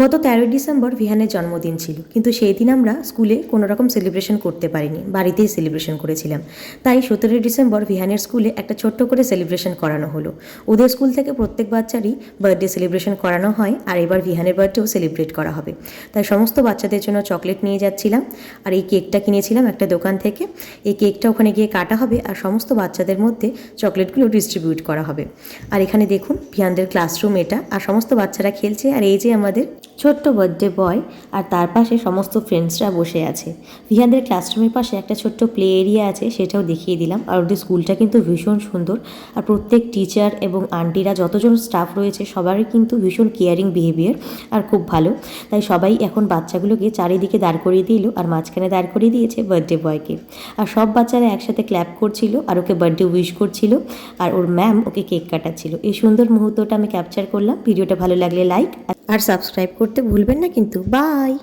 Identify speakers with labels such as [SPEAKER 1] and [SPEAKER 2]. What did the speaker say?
[SPEAKER 1] গত 13ই ডিসেম্বর ভিহানের জন্মদিন ছিল, কিন্তু সেই দিন আমরা স্কুলে কোনো রকম সেলিব্রেশন করতে পারিনি, বাড়িতেই সেলিব্রেশন করেছিলাম। তাই 17ই ডিসেম্বর ভিহানের স্কুলে একটা ছোট্ট করে সেলিব্রেশন করানো হলো। ওদের স্কুল থেকে প্রত্যেক বাচ্চারই বার্থডে সেলিব্রেশন করানো হয়, আর এবার ভিহানের বার্থডেও সেলিব্রেট করা হবে। তাই সমস্ত বাচ্চাদের জন্য চকলেট নিয়ে যাচ্ছিলাম, আর এই কেকটা কিনেছিলাম একটা দোকান থেকে। এই কেকটা ওখানে গিয়ে কাটা হবে, আর সমস্ত বাচ্চাদের মধ্যে চকলেটগুলো ডিস্ট্রিবিউট করা হবে। আর এখানে দেখুন ভিহানদের ক্লাসরুম এটা, আর সমস্ত বাচ্চারা খেলছে, আর এই যে আমাদের ছোট্ট বার্থডে বয়, আর তার পাশে সমস্ত ফ্রেন্ডসরা বসে আছে। ভিহানদের ক্লাসরুমের পাশে একটা ছোট্ট প্লে এরিয়া আছে, সেটাও দেখিয়ে দিলাম। আর ওদের স্কুলটা কিন্তু ভীষণ সুন্দর, আর প্রত্যেক টিচার এবং আন্টিরা যতজন স্টাফ রয়েছে সবারই কিন্তু ভীষণ কেয়ারিং বিহেভিয়ার, আর খুব ভালো। তাই সবাই এখন বাচ্চাগুলোকে চারিদিকে দাঁড় করিয়ে দিল, আর মাঝখানে দাঁড় করিয়ে দিয়েছে বার্থডে বয়কে। আর সব বাচ্চারা একসাথে ক্ল্যাপ করছিল আর ওকে বার্থডে উইশ করছিল, আর ওর ম্যাম ওকে কেক কাটাচ্ছিল। এই সুন্দর মুহূর্তটা আমি ক্যাপচার করলাম। ভিডিওটা ভালো লাগলে লাইক আর সাবস্ক্রাইব করতে ভুলবেন না কিন্তু। বাই।